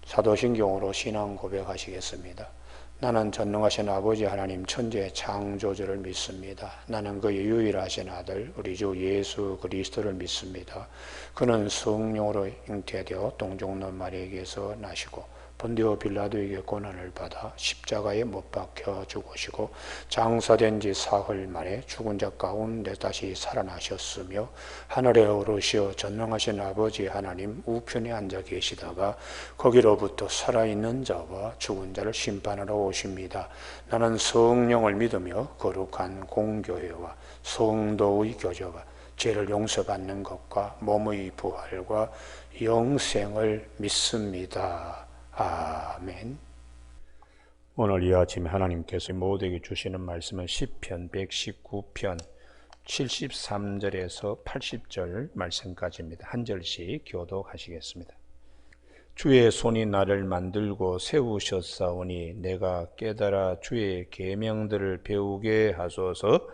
사도신경으로 신앙 고백하시겠습니다. 나는 전능하신 아버지 하나님 천지의 창조주를 믿습니다. 나는 그의 유일하신 아들 우리 주 예수 그리스도를 믿습니다. 그는 성령으로 잉태되어 동정녀 마리아에게서 나시고 본디오 빌라도에게 고난을 받아 십자가에 못 박혀 죽으시고 장사된 지 사흘 만에 죽은 자 가운데 다시 살아나셨으며 하늘에 오르시어 전능하신 아버지 하나님 우편에 앉아 계시다가 거기로부터 살아있는 자와 죽은 자를 심판하러 오십니다. 나는 성령을 믿으며 거룩한 공교회와 성도의 교제와 죄를 용서받는 것과 몸의 부활과 영생을 믿습니다. 아멘. 오늘 이 아침에 하나님께서 모두에게 주시는 말씀은 시편 119편 73절에서 80절 말씀까지입니다. 한 절씩 교독하시겠습니다. 주의 손이 나를 만들고 세우셨사오니 내가 깨달아 주의 계명들을 배우게 하소서.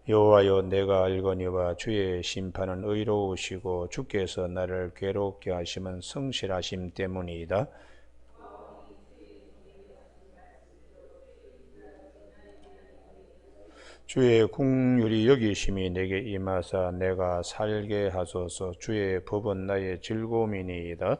여호와여, 내가 알거니와 주의 심판은 의로우시고 주께서 나를 괴롭게 하심은 성실하심 때문이다. 주의 긍휼이 여기심이 내게 임하사 내가 살게 하소서. 주의 법은 나의 즐거움이니이다.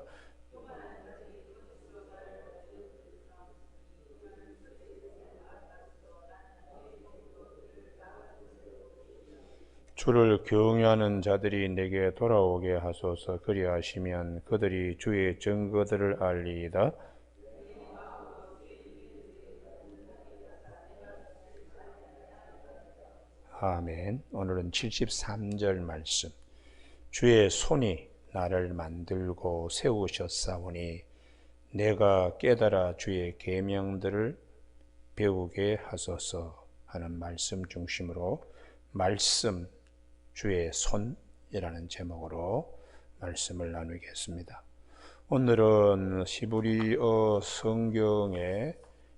주를 경외하는 자들이 내게 돌아오게 하소서. 그리하시면 그들이 주의 증거들을 알리이다. 아멘. 오늘은 73절 말씀. 주의 손이 나를 만들고 세우셨사오니 내가 깨달아 주의 계명들을 배우게 하소서 하는 말씀 중심으로 말씀 주의 손이라는 제목으로 말씀을 나누겠습니다. 오늘은 히브리어 성경의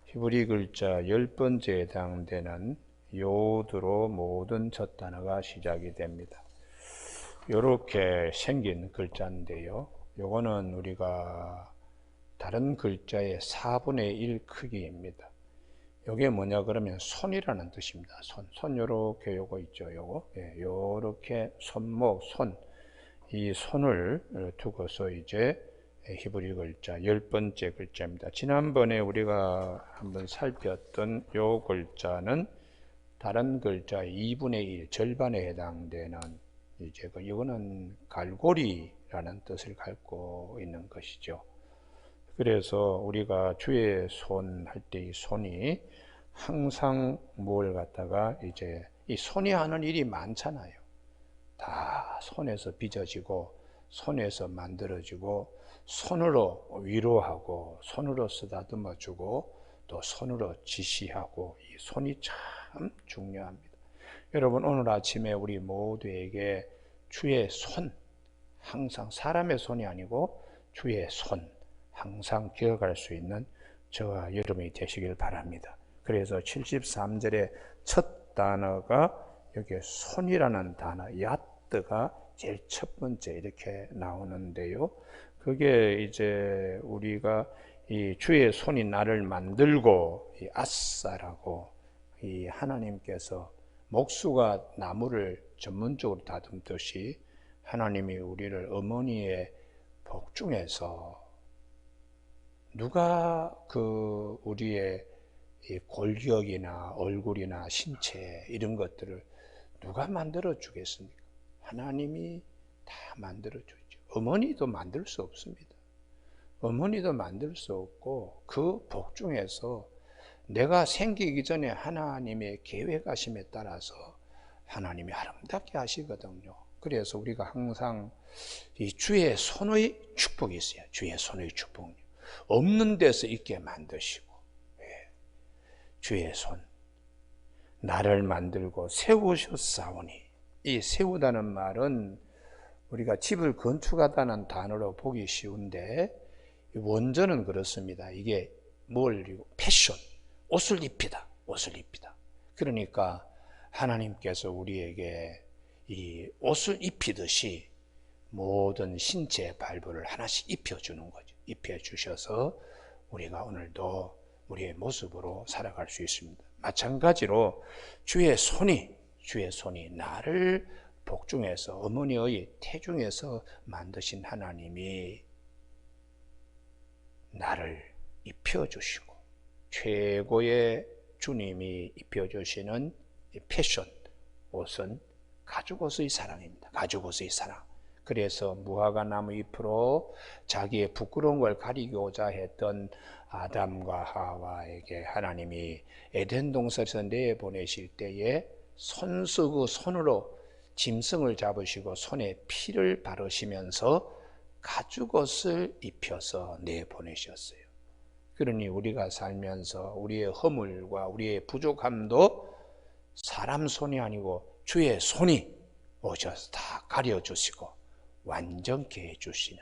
히브리 글자 10번째에 해당되는 요드로 모든 첫 단어가 시작이 됩니다. 이렇게 생긴 글자인데요. 요거는 우리가 다른 글자의 4분의 1 크기입니다. 요게 뭐냐 그러면 손이라는 뜻입니다. 손 요렇게 요거 있죠. 요거. 예, 요렇게 손목, 이 손을 두고서 이제 히브리 글자 10번째 글자입니다. 지난번에 우리가 한번 살폈던 요 글자는 다른 글자 2분의 1, 절반에 해당되는 이제 이거는 갈고리라는 뜻을 갖고 있는 것이죠. 그래서 우리가 주의 손 할 때 이 손이 항상 뭘 갖다가 이제 이 손이 하는 일이 많잖아요. 다 손에서 빚어지고 손에서 만들어지고 손으로 위로하고 손으로 쓰다듬어주고 또 손으로 지시하고 이 손이 참 중요합니다. 여러분 오늘 아침에 우리 모두에게 주의 손, 항상 사람의 손이 아니고 주의 손 항상 기억할 수 있는 저와 여러분이 되시길 바랍니다. 그래서 73절의 첫 단어가 여기 손이라는 단어, 야뜨가 제일 첫 번째 이렇게 나오는데요. 그게 이제 우리가 이 주의 손이 나를 만들고 이 아싸라고 이 하나님께서 목수가 나무를 전문적으로 다듬듯이 하나님이 우리를 어머니의 복중에서 누가 그 우리의 이 골격이나 얼굴이나 신체 이런 것들을 누가 만들어 주겠습니까? 하나님이 다 만들어 주죠. 어머니도 만들 수 없습니다. 어머니도 만들 수 없고 그 복중에서 내가 생기기 전에 하나님의 계획하심에 따라서 하나님이 아름답게 하시거든요. 그래서 우리가 항상 이 주의 손의 축복이 있어요. 주의 손의 축복. 없는 데서 있게 만드시고 주의 손 나를 만들고 세우셨사오니 이 세우다는 말은 우리가 집을 건축하다는 단어로 보기 쉬운데 원전은 그렇습니다. 이게 패션 옷을 입히다. 그러니까 하나님께서 우리에게 이 옷을 입히듯이 모든 신체 발부를 하나씩 입혀주는 거죠. 입혀주셔서 우리가 오늘도 우리의 모습으로 살아갈 수 있습니다. 마찬가지로 주의 손이 나를 복중에서 어머니의 태중에서 만드신 하나님이 나를 입혀주시고 최고의 주님이 입혀주시는 패션 옷은 가죽옷의 사랑입니다. 가죽옷의 사랑. 그래서 무화과 나무 잎으로 자기의 부끄러운 걸 가리고자 했던 아담과 하와에게 하나님이 에덴 동산에서 내보내실 때에 그 손으로 짐승을 잡으시고 손에 피를 바르시면서 가죽옷을 입혀서 내보내셨어요. 그러니 우리가 살면서 우리의 허물과 우리의 부족함도 사람 손이 아니고 주의 손이 오셔서 다 가려주시고 완전케 해주시는,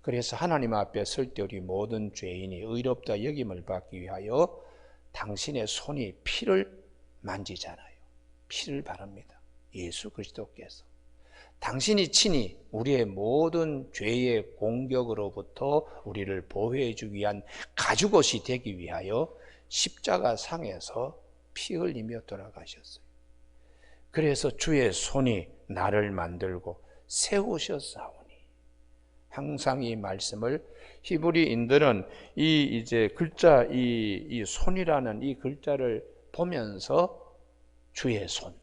그래서 하나님 앞에 설 때 우리 모든 죄인이 의롭다 여김을 받기 위하여 당신의 손이 피를 만지잖아요. 피를 바릅니다. 예수 그리스도께서 당신이 친히 우리의 모든 죄의 공격으로부터 우리를 보호해 주기 위한 가죽옷이 되기 위하여 십자가 상에서 피 흘리며 돌아가셨어요. 그래서 주의 손이 나를 만들고 세우셨사오니, 항상 이 말씀을 히브리인들은 이제 글자 이 손이라는 이 글자를 보면서 주의 손,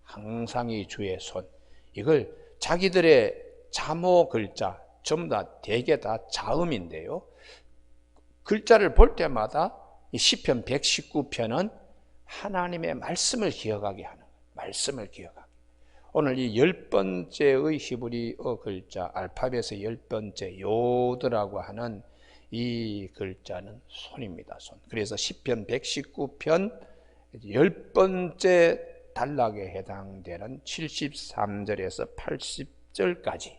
항상 이 주의 손, 이걸 자기들의 자모 글자 전부 다 대개 다 자음인데요. 글자를 볼 때마다 이 시편 119편은 하나님의 말씀을 기억하게 하는 거예요. 말씀을 기억하게. 오늘 이 10번째의 히브리어 글자, 알파벳의 10번째 요드라고 하는 이 글자는 손입니다. 손. 그래서 시편 119편 10번째 단락에 해당되는 73절에서 80절까지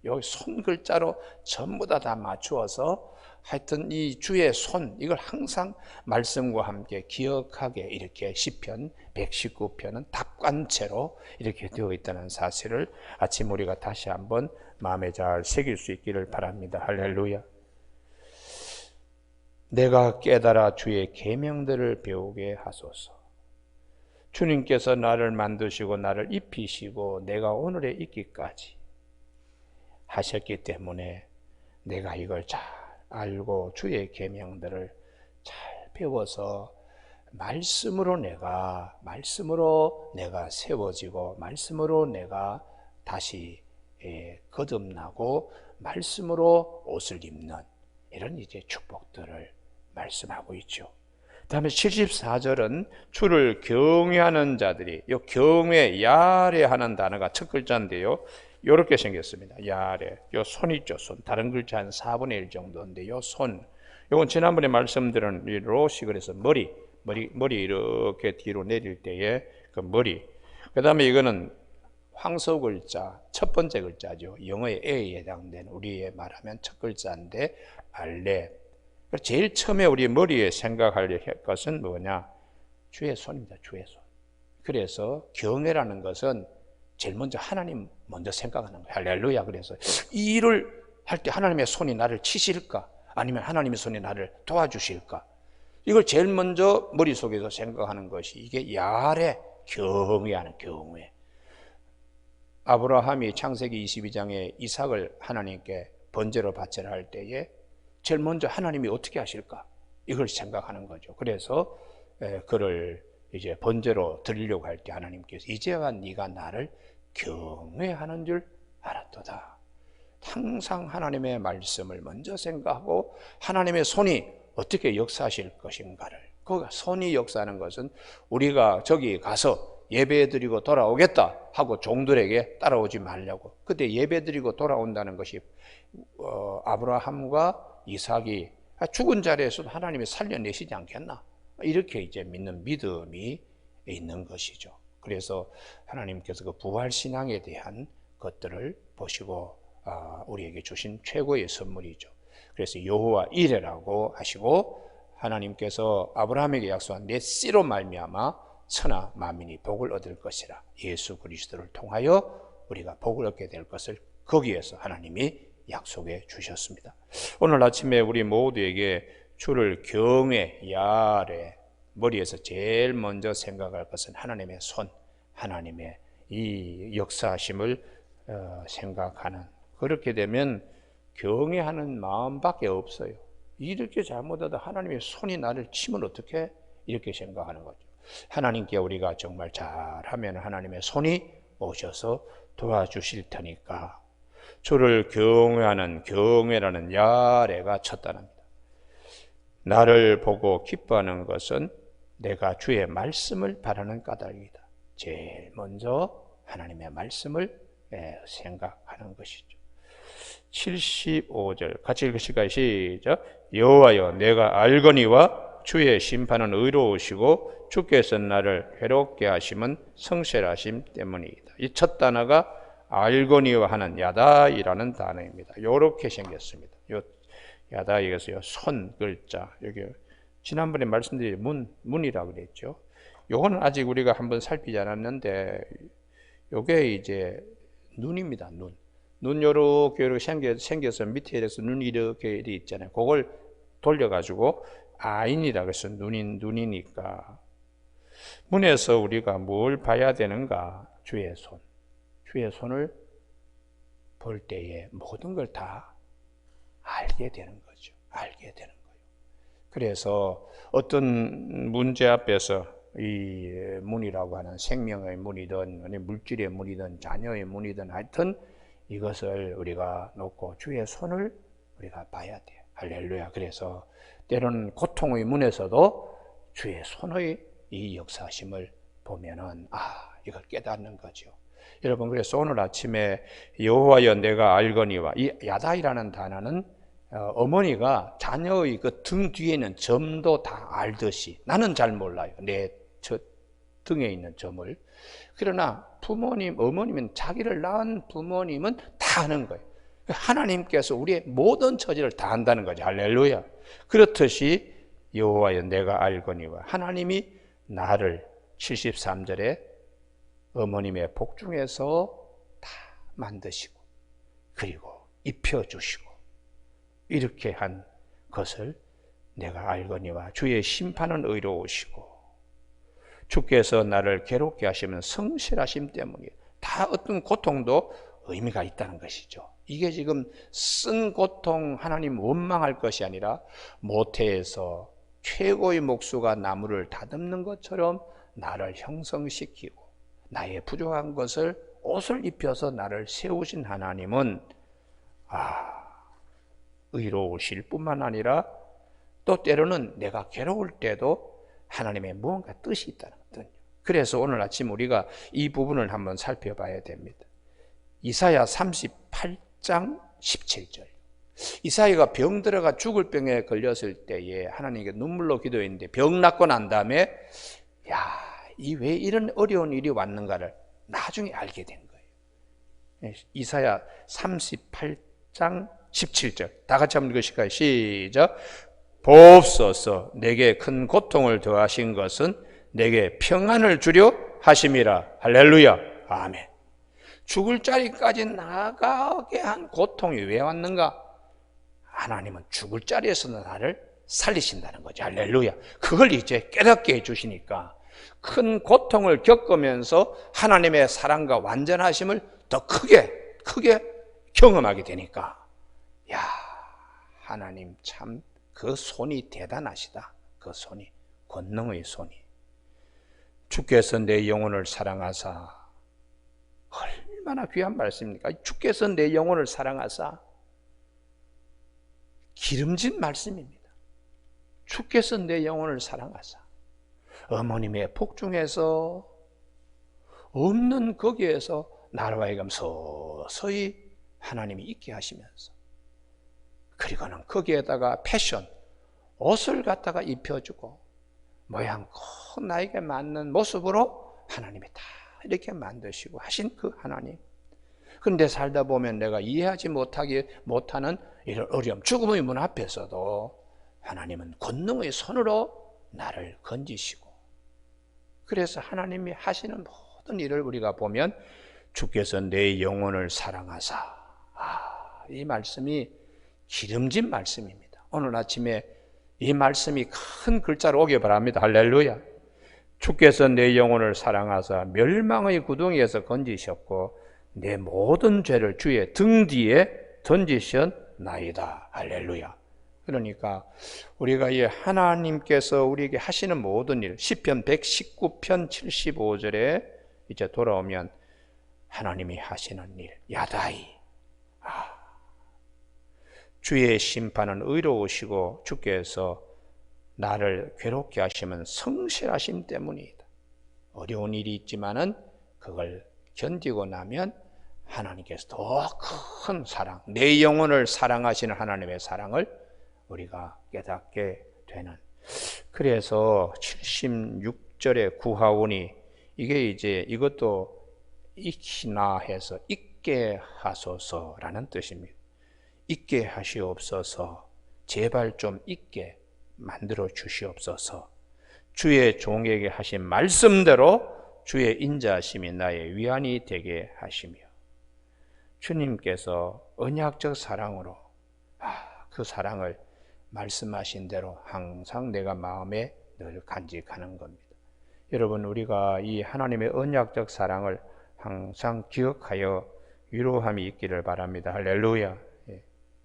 여기 손 글자로 전부 다 맞추어서 하여튼 이 주의 손, 이걸 항상 말씀과 함께 기억하게 이렇게 시편 119편은 답관체로 이렇게 되어 있다는 사실을 아침 우리가 다시 한번 마음에 잘 새길 수 있기를 바랍니다. 할렐루야. 내가 깨달아 주의 계명들을 배우게 하소서. 주님께서 나를 만드시고 나를 입히시고 내가 오늘에 있기까지 하셨기 때문에 내가 이걸 잘 알고 주의 계명들을 잘 배워서 말씀으로 내가 세워지고 말씀으로 내가 다시 거듭나고 말씀으로 옷을 입는 이런 이제 축복들을 말씀하고 있죠. 다음에 74절은 주를 경외하는 자들이, 이 경외, 야레하는 단어가 첫 글자인데요. 이렇게 생겼습니다. 야레, 요 손 있죠, 손. 다른 글자 한 4분의 1 정도인데 요 손. 요건 지난번에 말씀드린 이 로시, 그래서 머리 이렇게 뒤로 내릴 때에 그 머리. 그 다음에 이거는 황소 글자, 첫 번째 글자죠. 영어의 A에 해당되는, 우리의 말하면 첫 글자인데 알렙. 제일 처음에 우리 머리에 생각할 것은 뭐냐? 주의 손입니다. 주의 손. 그래서 경외라는 것은 제일 먼저 하나님 먼저 생각하는 거예요. 할렐루야. 그래서 이 일을 할 때 하나님의 손이 나를 치실까? 아니면 하나님의 손이 나를 도와주실까? 이걸 제일 먼저 머릿속에서 생각하는 것이 이게 야레, 경외하는 경외. 아브라함이 창세기 22장에 이삭을 하나님께 번제로 바치라 할 때에 제일 먼저 하나님이 어떻게 하실까? 이걸 생각하는 거죠. 그래서 그를 이제 번제로 드리려고 할 때 하나님께서 이제와 네가 나를 경외하는 줄 알았도다. 항상 하나님의 말씀을 먼저 생각하고 하나님의 손이 어떻게 역사하실 것인가를. 그 손이 역사하는 것은 우리가 저기 가서 예배드리고 돌아오겠다 하고 종들에게 따라오지 말라고. 그때 예배드리고 돌아온다는 것이 아브라함과 이삭이 죽은 자리에서도 하나님이 살려내시지 않겠나? 이렇게 이제 믿는 믿음이 있는 것이죠. 그래서 하나님께서 그 부활신앙에 대한 것들을 보시고 우리에게 주신 최고의 선물이죠. 그래서 여호와 이레라고 하시고 하나님께서 아브라함에게 약속한 내 씨로 말미암아 천하 만민이 복을 얻을 것이라. 예수 그리스도를 통하여 우리가 복을 얻게 될 것을 거기에서 하나님이 약속해 주셨습니다. 오늘 아침에 우리 모두에게 주를 경외, 야래, 머리에서 제일 먼저 생각할 것은 하나님의 손, 하나님의 이 역사하심을 생각하는, 그렇게 되면 경외하는 마음밖에 없어요. 이렇게 잘못하다 하나님의 손이 나를 치면 어떻게, 이렇게 생각하는 거죠. 하나님께 우리가 정말 잘하면 하나님의 손이 오셔서 도와주실 테니까 주를 경외하는, 경외라는 야래가 첫 단어입니다. 나를 보고 기뻐하는 것은 내가 주의 말씀을 바라는 까닭이다. 제일 먼저 하나님의 말씀을 생각하는 것이죠. 75절 같이 읽으실까요? 시작. 여호와여 내가 알거니와 주의 심판은 의로우시고 주께서 나를 괴롭게 하심은 성실하심 때문이다. 이 첫 단어가 알거니와 하는 야다이라는 단어입니다. 이렇게 생겼습니다. 요 야다이에서요 손 글자, 여기 지난번에 말씀드린 문이라고 그랬죠. 요거는 아직 우리가 한번 살피지 않았는데 요게 이제 눈입니다. 눈 요렇게 생겨서 밑에 이래서 눈이 이렇게 있잖아요. 그걸 돌려가지고 아인이라 그래서 눈이니까 문에서 우리가 뭘 봐야 되는가? 주의 손. 주의 손을 볼 때에 모든 걸 다 알게 되는 거죠. 알게 되는 거예요. 그래서 어떤 문제 앞에서 이 문이라고 하는 생명의 문이든 물질의 문이든 자녀의 문이든 하여튼 이것을 우리가 놓고 주의 손을 우리가 봐야 돼요. 할렐루야. 그래서 때로는 고통의 문에서도 주의 손의 이 역사심을 보면은 이걸 깨닫는 거죠. 여러분, 그래서 오늘 아침에 여호와여 내가 알거니와, 이 야다이라는 단어는 어머니가 자녀의 그 등 뒤에 있는 점도 다 알듯이, 나는 잘 몰라요, 내 저 등에 있는 점을. 그러나 부모님, 어머님은, 자기를 낳은 부모님은 다 아는 거예요. 하나님께서 우리의 모든 처지를 다 안다는 거죠. 할렐루야. 그렇듯이 여호와여 내가 알거니와, 하나님이 나를 73절에 어머님의 복중에서 다 만드시고 그리고 입혀주시고 이렇게 한 것을 내가 알거니와 주의 심판은 의로우시고 주께서 나를 괴롭게 하시면 성실하심 때문이에요. 다 어떤 고통도 의미가 있다는 것이죠. 이게 지금 쓴 고통 하나님 원망할 것이 아니라 모태에서 최고의 목수가 나무를 다듬는 것처럼 나를 형성시키고 나의 부족한 것을 옷을 입혀서 나를 세우신 하나님은 의로우실 뿐만 아니라 또 때로는 내가 괴로울 때도 하나님의 무언가 뜻이 있다는 거거든요. 그래서 오늘 아침 우리가 이 부분을 한번 살펴봐야 됩니다. 이사야 38장 17절. 이사야가 병 들어가 죽을 병에 걸렸을 때에 하나님께 눈물로 기도했는데 병 낫고 난 다음에 왜 이런 어려운 일이 왔는가를 나중에 알게 된 거예요. 이사야 38장 17절 다 같이 한번 읽으실까요? 시작. 보옵소서 내게 큰 고통을 더하신 것은 내게 평안을 주려 하심이라. 할렐루야. 아멘. 죽을 자리까지 나가게 한 고통이 왜 왔는가? 하나님은 죽을 자리에서 나를 살리신다는 거죠. 할렐루야. 그걸 이제 깨닫게 해주시니까 큰 고통을 겪으면서 하나님의 사랑과 완전하심을 더 크게 경험하게 되니까 하나님 참 그 손이 대단하시다. 그 손이, 권능의 손이. 주께서 내 영혼을 사랑하사. 얼마나 귀한 말씀입니까? 주께서 내 영혼을 사랑하사. 기름진 말씀입니다. 주께서 내 영혼을 사랑하사. 어머님의 복중에서 없는 거기에서 나로 하여금 서서히 하나님이 있게 하시면서 그리고는 거기에다가 패션, 옷을 갖다가 입혀주고 모양 큰 나에게 맞는 모습으로 하나님이 다 이렇게 만드시고 하신 그 하나님. 그런데 살다 보면 내가 이해하지 못하는 이런 어려움, 죽음의 문 앞에서도 하나님은 권능의 손으로 나를 건지시고 그래서 하나님이 하시는 모든 일을 우리가 보면 주께서 내 영혼을 사랑하사, 이 말씀이 기름진 말씀입니다. 오늘 아침에 이 말씀이 큰 글자로 오길 바랍니다. 할렐루야. 주께서 내 영혼을 사랑하사 멸망의 구덩이에서 건지셨고 내 모든 죄를 주의 등 뒤에 던지셨나이다. 할렐루야. 그러니까 우리가 이 하나님께서 우리에게 하시는 모든 일, 시편 119편 75절에 이제 돌아오면 하나님이 하시는 일, 야다이. 주의 심판은 의로우시고 주께서 나를 괴롭게 하시면 성실하심 때문이다. 어려운 일이 있지만은 그걸 견디고 나면 하나님께서 더 큰 사랑, 내 영혼을 사랑하시는 하나님의 사랑을 우리가 깨닫게 되는. 그래서 76절의 구하오니 이게 이제 이것도 익히나 해서 잊게 하소서라는 뜻입니다. 잊게 하시옵소서. 제발 좀 잊게 만들어 주시옵소서. 주의 종에게 하신 말씀대로 주의 인자하심이 나의 위안이 되게 하시며 주님께서 언약적 사랑으로 그 사랑을 말씀하신 대로 항상 내가 마음에 늘 간직하는 겁니다. 여러분, 우리가 이 하나님의 언약적 사랑을 항상 기억하여 위로함이 있기를 바랍니다. 할렐루야.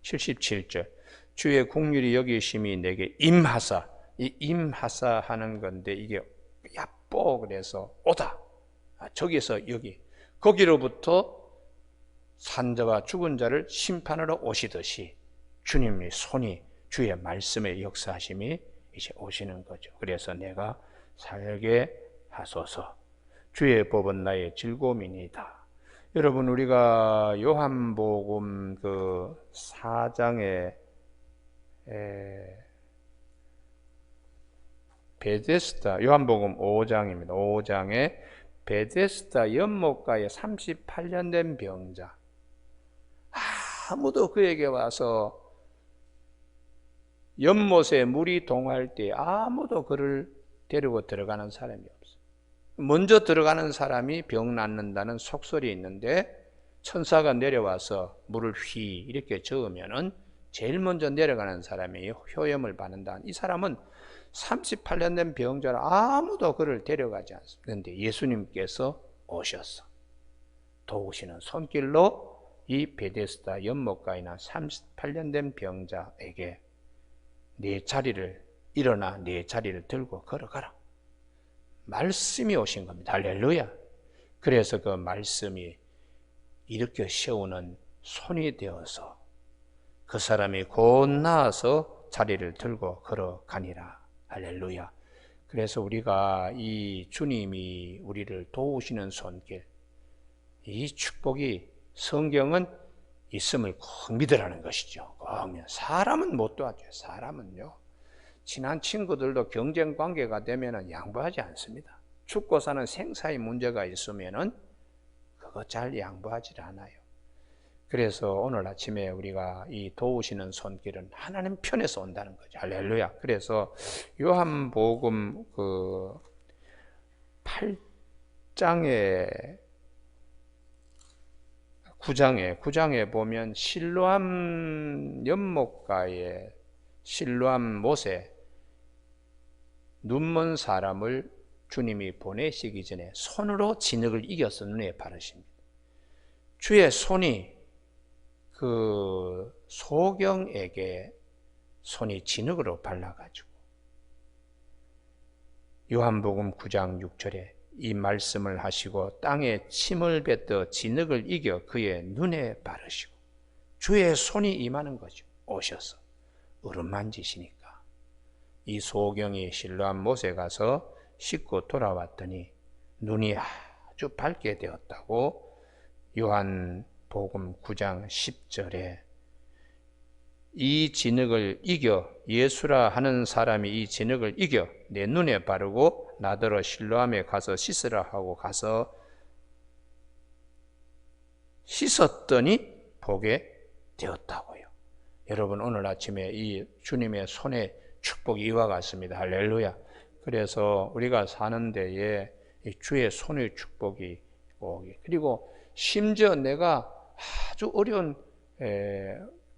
77절 주의 긍휼이 여기심이 내게 임하사, 이 임하사 하는 건데 이게 야뽀 그래서 오다, 저기서 여기, 거기로부터 산자와 죽은 자를 심판하러 오시듯이 주님의 손이, 주의 말씀의 역사하심이 이제 오시는 거죠. 그래서 내가 살게 하소서. 주의 법은 나의 즐거움이니이다. 여러분, 우리가 요한복음 그 4장에 베데스다, 요한복음 5장입니다. 5장에 베데스다 연못가에 38년 된 병자, 아무도 그에게 와서 연못에 물이 동할 때 아무도 그를 데리고 들어가는 사람이 없어요. 먼저 들어가는 사람이 병 낫는다는 속설이 있는데 천사가 내려와서 물을 휘 이렇게 저으면은 제일 먼저 내려가는 사람이 효염을 받는다. 이 사람은 38년 된 병자라 아무도 그를 데려가지 않습니다. 그런데 예수님께서 오셔서 도우시는 손길로 이 베데스다 연못가에 있는 38년 된 병자에게 네 자리를 일어나 네 자리를 들고 걸어가라. 말씀이 오신 겁니다. 할렐루야. 그래서 그 말씀이 일으켜 세우는 손이 되어서 그 사람이 곧 나아서 자리를 들고 걸어가니라. 할렐루야. 그래서 우리가 이 주님이 우리를 도우시는 손길, 이 축복이 성경은 있음을 꼭 믿으라는 것이죠. 사람은 못 도와줘요. 사람은요, 친한 친구들도 경쟁 관계가 되면 양보하지 않습니다. 죽고 사는 생사의 문제가 있으면 그거 잘 양보하지 않아요. 그래서 오늘 아침에 우리가 이 도우시는 손길은 하나님 편에서 온다는 거죠. 할렐루야. 그래서 요한복음 그 8장에 9장에 보면 실로암 연못가에 실로암 못에 눈먼 사람을 주님이 보내시기 전에 손으로 진흙을 이겨서 눈에 바르십니다. 주의 손이 그 소경에게 손이 진흙으로 발라가지고 요한복음 9장 6절에 이 말씀을 하시고 땅에 침을 뱉어 진흙을 이겨 그의 눈에 바르시고 주의 손이 임하는 거죠. 오셔서 어루만지시니까 이 소경이 실로암 못에 가서 씻고 돌아왔더니 눈이 아주 밝게 되었다고 요한복음 9장 10절에 이 진흙을 이겨, 예수라 하는 사람이 이 진흙을 이겨 내 눈에 바르고 나더러 실로암에 가서 씻으라 하고 가서 씻었더니 보게 되었다고요. 여러분, 오늘 아침에 이 주님의 손에 축복이 이와 같습니다. 할렐루야. 그래서 우리가 사는 데에 이 주의 손의 축복이 오기, 그리고 심지어 내가 아주 어려운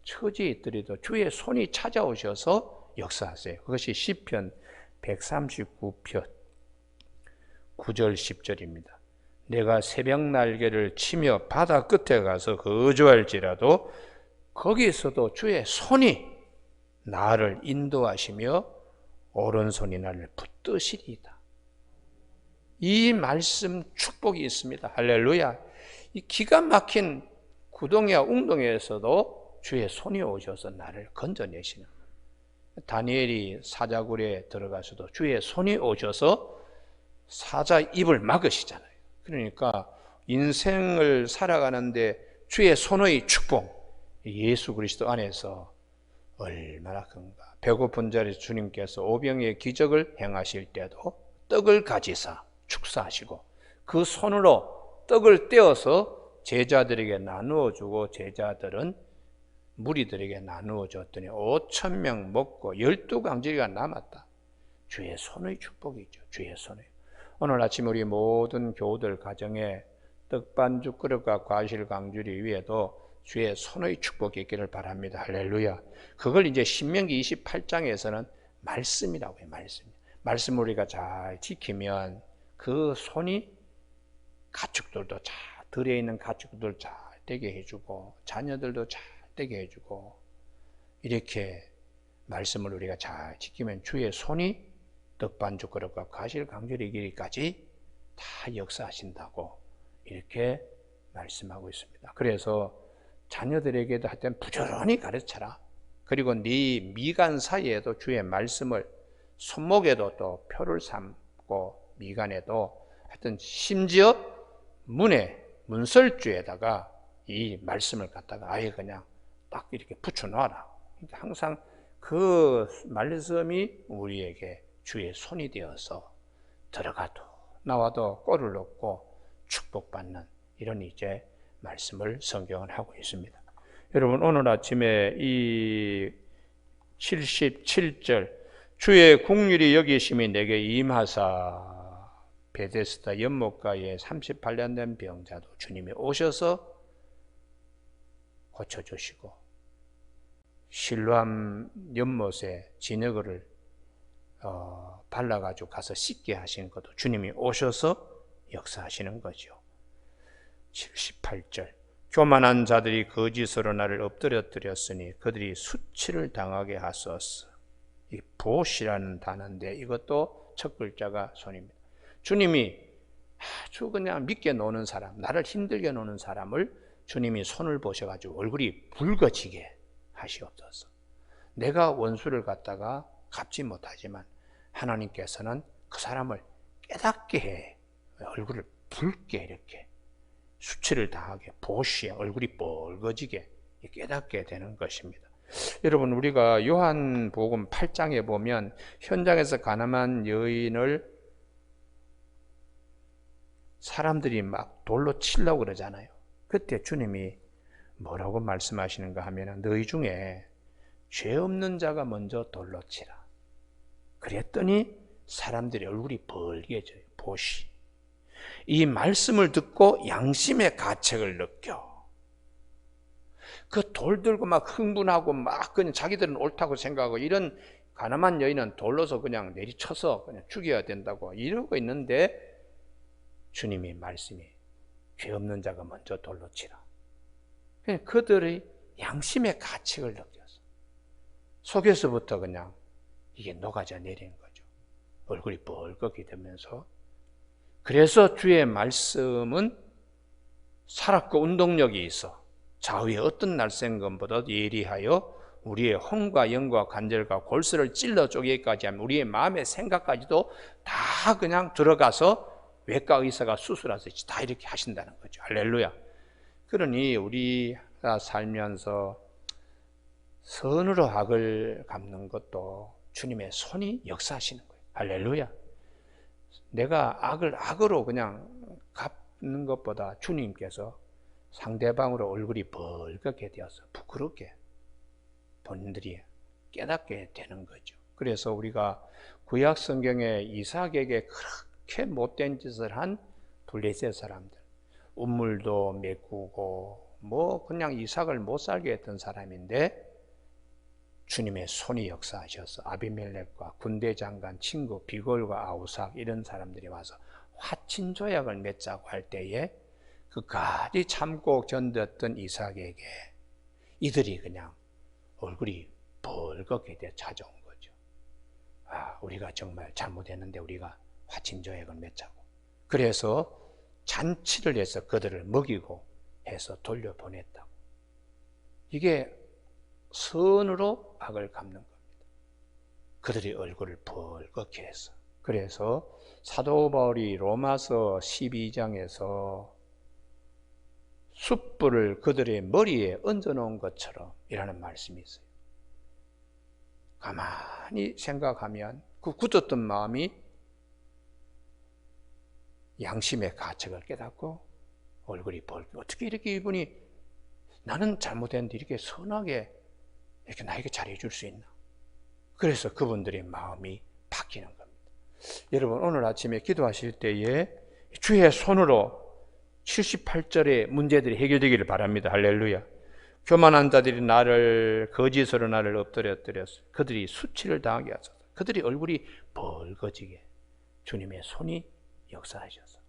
처지에 있더라도 주의 손이 찾아오셔서 역사하세요. 그것이 시편 139편 9절 10절입니다. 내가 새벽 날개를 치며 바다 끝에 가서 거주할지라도 거기서도 주의 손이 나를 인도하시며 오른손이 나를 붙드시리이다. 이 말씀 축복이 있습니다. 할렐루야. 이 기가 막힌 구덩이와 웅덩이에서도 주의 손이 오셔서 나를 건져내시는, 다니엘이 사자굴에 들어가서도 주의 손이 오셔서 사자 입을 막으시잖아요. 그러니까 인생을 살아가는데 주의 손의 축복, 예수 그리스도 안에서 얼마나 큰가. 배고픈 자리에 주님께서 오병이의 기적을 행하실 때도 떡을 가지사 축사하시고 그 손으로 떡을 떼어서 제자들에게 나누어 주고 제자들은 무리들에게 나누어 줬더니 5,000명 먹고 12강지가 남았다. 주의 손의 축복이죠. 주의 손의. 오늘 아침 우리 모든 교우들 가정에 떡반죽 그릇과 과실 강주리 위에도 주의 손의 축복이 있기를 바랍니다. 할렐루야. 그걸 이제 신명기 28장에서는 말씀이라고 해요. 말씀 우리가 잘 지키면 그 손이 가축들도 잘, 들에 있는 가축들 잘 되게 해주고 자녀들도 잘 되게 해주고, 이렇게 말씀을 우리가 잘 지키면 주의 손이 떡반죽 그릇과 과실 강주리 길이까지 다 역사하신다고 이렇게 말씀하고 있습니다. 그래서 자녀들에게도 하여튼 부지런히 가르쳐라. 그리고 네 미간 사이에도 주의 말씀을, 손목에도 또 표를 삼고 미간에도 하여튼 심지어 문설주에다가 이 말씀을 갖다가 아예 그냥 딱 이렇게 붙여놔라. 그러니까 항상 그 말씀이 우리에게 주의 손이 되어서 들어가도 나와도 꼴을 넣고 축복받는 이런 이제 말씀을 성경은 하고 있습니다. 여러분, 오늘 아침에 이 77절 주의 긍휼이 여기심이 내게 임하사, 베데스다 연못가에 38년 된 병자도 주님이 오셔서 고쳐주시고 실로암 연못에 진흙을 발라가지고 가서 씻게 하시는 것도 주님이 오셔서 역사하시는 거죠. 78절 교만한 자들이 거짓으로 나를 엎드려뜨렸으니 그들이 수치를 당하게 하소서. 이 보시라는 단어인데 이것도 첫 글자가 손입니다. 주님이 아주 그냥 믿게 노는 사람, 나를 힘들게 노는 사람을 주님이 손을 보셔가지고 얼굴이 붉어지게 하시옵소서. 내가 원수를 갖다가 갚지 못하지만 하나님께서는 그 사람을 깨닫게 해, 얼굴을 붉게 이렇게 수치를 당하게, 보시에 얼굴이 뻘거지게 깨닫게 되는 것입니다. 여러분, 우리가 요한복음 8장에 보면 현장에서 가늠한 여인을 사람들이 막 돌로 치려고 그러잖아요. 그때 주님이 뭐라고 말씀하시는가 하면 너희 중에 죄 없는 자가 먼저 돌로 치라. 그랬더니 사람들의 얼굴이 벌게져요. 보시. 이 말씀을 듣고 양심의 가책을 느껴. 그 돌 들고 막 흥분하고 막 그냥 자기들은 옳다고 생각하고, 이런 가늠한 여인은 돌로서 그냥 내리쳐서 그냥 죽여야 된다고 이러고 있는데 주님이 말씀이 죄 없는 자가 먼저 돌로 치라. 그들의 양심의 가책을 느껴서 속에서부터 그냥 이게 녹아져 내리는 거죠. 얼굴이 뻘겋게 되면서. 그래서 주의 말씀은 살았고 운동력이 있어 좌우에 어떤 날쌘검보다 예리하여 우리의 혼과 영과 관절과 골수를 찔러 쪼개기까지 하면 우리의 마음의 생각까지도 다 그냥 들어가서 외과 의사가 수술하듯이 다 이렇게 하신다는 거죠. 할렐루야. 그러니 우리가 살면서 선으로 악을 갚는 것도 주님의 손이 역사하시는 거예요. 할렐루야. 내가 악을 악으로 그냥 갚는 것보다 주님께서 상대방으로 얼굴이 벌겋게 되어서 부끄럽게 본인들이 깨닫게 되는 거죠. 그래서 우리가 구약 성경에 이삭에게 그렇게 못된 짓을 한 블레셋 사람들, 우물도 메꾸고 뭐 그냥 이삭을 못 살게 했던 사람인데 주님의 손이 역사하셔서 아비멜렉과 군대 장관 친구 비골과 아우삭 이런 사람들이 와서 화친 조약을 맺자고 할 때에 그까지 참고 견뎠던 이삭에게 이들이 그냥 얼굴이 벌겋게 돼 찾아온 거죠. 아, 우리가 정말 잘못했는데 우리가 화친 조약을 맺자고. 그래서 잔치를 해서 그들을 먹이고 해서 돌려보냈다고. 이게 선으로 악을 갚는 겁니다. 그들이 얼굴을 벌겋게 해서. 그래서 사도 바울이 로마서 12장에서 숯불을 그들의 머리에 얹어놓은 것처럼 이라는 말씀이 있어요. 가만히 생각하면 그 굳었던 마음이 양심의 가책을 깨닫고 얼굴이 벌겋게, 어떻게 이렇게 이분이 나는 잘못했는데 이렇게 선하게 이렇게 나에게 잘해줄 수 있나? 그래서 그분들의 마음이 바뀌는 겁니다. 여러분, 오늘 아침에 기도하실 때에 주의 손으로 78절의 문제들이 해결되기를 바랍니다. 할렐루야. 교만한 자들이 거짓으로 나를 엎드렸어. 그들이 수치를 당하게 하소서. 그들이 얼굴이 벌거지게 주님의 손이 역사하셔서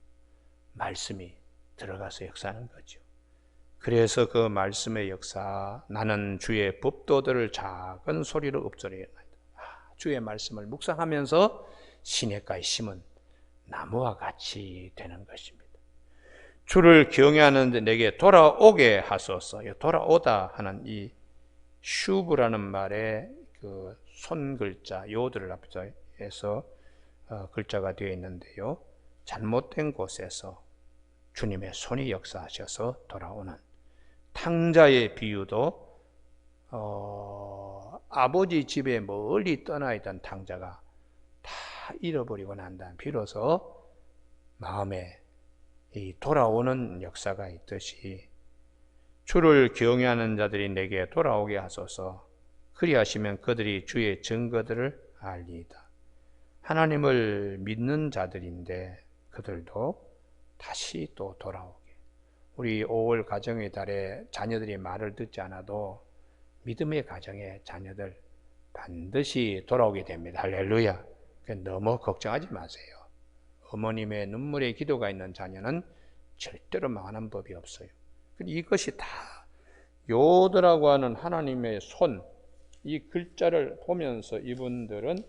말씀이 들어가서 역사하는 거죠. 그래서 그 말씀의 역사, 나는 주의 법도들을 작은 소리로 읊조리나이다. 주의 말씀을 묵상하면서 시냇가에 심은 나무와 같이 되는 것입니다. 주를 경외하는데 내게 돌아오게 하소서. 돌아오다 하는 이 슈브라는 말에 그 손 글자, 요들을 합해서 글자가 되어 있는데요. 잘못된 곳에서 주님의 손이 역사하셔서 돌아오는 탕자의 비유도 아버지 집에 멀리 떠나 있던 탕자가 다 잃어버리고 난 다음 비로소 마음에 이 돌아오는 역사가 있듯이 주를 경외하는 자들이 내게 돌아오게 하소서. 그리하시면 그들이 주의 증거들을 알리이다. 하나님을 믿는 자들인데 그들도 다시 또 돌아오게. 우리 5월 가정의 달에 자녀들이 말을 듣지 않아도 믿음의 가정의 자녀들 반드시 돌아오게 됩니다. 할렐루야. 너무 걱정하지 마세요. 어머님의 눈물의 기도가 있는 자녀는 절대로 망하는 법이 없어요. 이것이 다 요드라고 하는 하나님의 손, 이 글자를 보면서 이분들은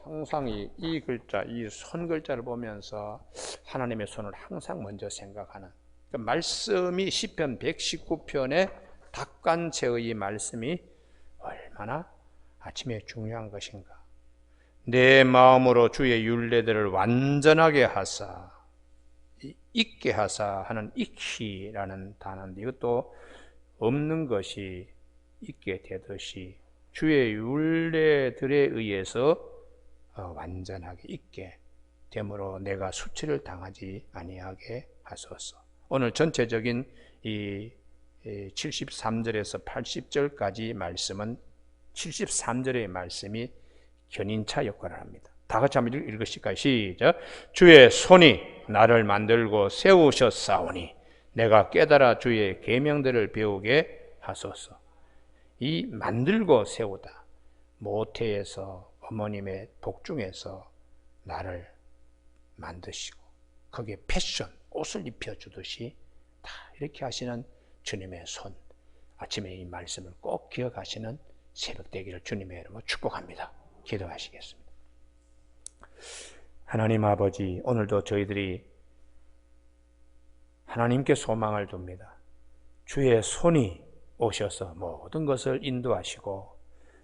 항상 이 글자, 이 손 글자를 보면서 하나님의 손을 항상 먼저 생각하는 말씀이 시편 119편의 닭관체의 말씀이 얼마나 아침에 중요한 것인가. 내 마음으로 주의 율례들을 완전하게 하사, 있게 하사 하는 익히라는 단어인데 이것도 없는 것이 있게 되듯이 주의 율례들에 의해서 완전하게 있게 되므로 내가 수치를 당하지 아니하게 하소서. 오늘 전체적인 이 73절에서 80절까지 말씀은 73절의 말씀이 견인차 역할을 합니다. 다 같이 한번 읽으실까요? 시작. 주의 손이 나를 만들고 세우셨사오니 내가 깨달아 주의 계명들을 배우게 하소서. 이 만들고 세우다, 모태에서 어머님의 복중에서 나를 만드시고 거기에 패션, 옷을 입혀주듯이 다 이렇게 하시는 주님의 손, 아침에 이 말씀을 꼭 기억하시는 새벽 되기를 주님의 이름으로 축복합니다. 기도하시겠습니다. 하나님 아버지, 오늘도 저희들이 하나님께 소망을 둡니다. 주의 손이 오셔서 모든 것을 인도하시고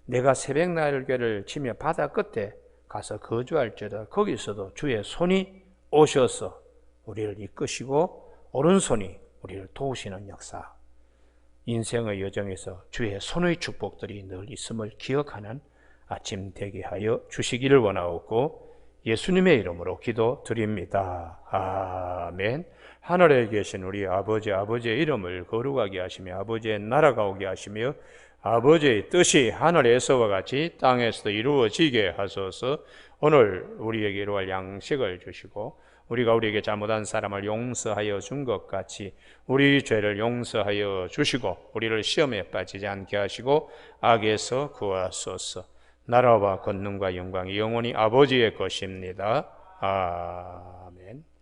내가 새벽 날개를 치며 바다 끝에 가서 거주할지어다 거기서도 주의 손이 오셔서 우리를 이끄시고 오른손이 우리를 도우시는 역사, 인생의 여정에서 주의 손의 축복들이 늘 있음을 기억하는 아침 되게 하여 주시기를 원하옵고 예수님의 이름으로 기도드립니다. 아멘. 하늘에 계신 우리 아버지의 이름을 거룩하게 하시며 아버지의 나라가 오게 하시며 아버지의 뜻이 하늘에서와 같이 땅에서도 이루어지게 하소서. 오늘 우리에게 이루어갈 양식을 주시고 우리가 우리에게 잘못한 사람을 용서하여 준 것 같이 우리 죄를 용서하여 주시고 우리를 시험에 빠지지 않게 하시고 악에서 구하소서. 나라와 권능과 영광이 영원히 아버지의 것입니다. 아멘.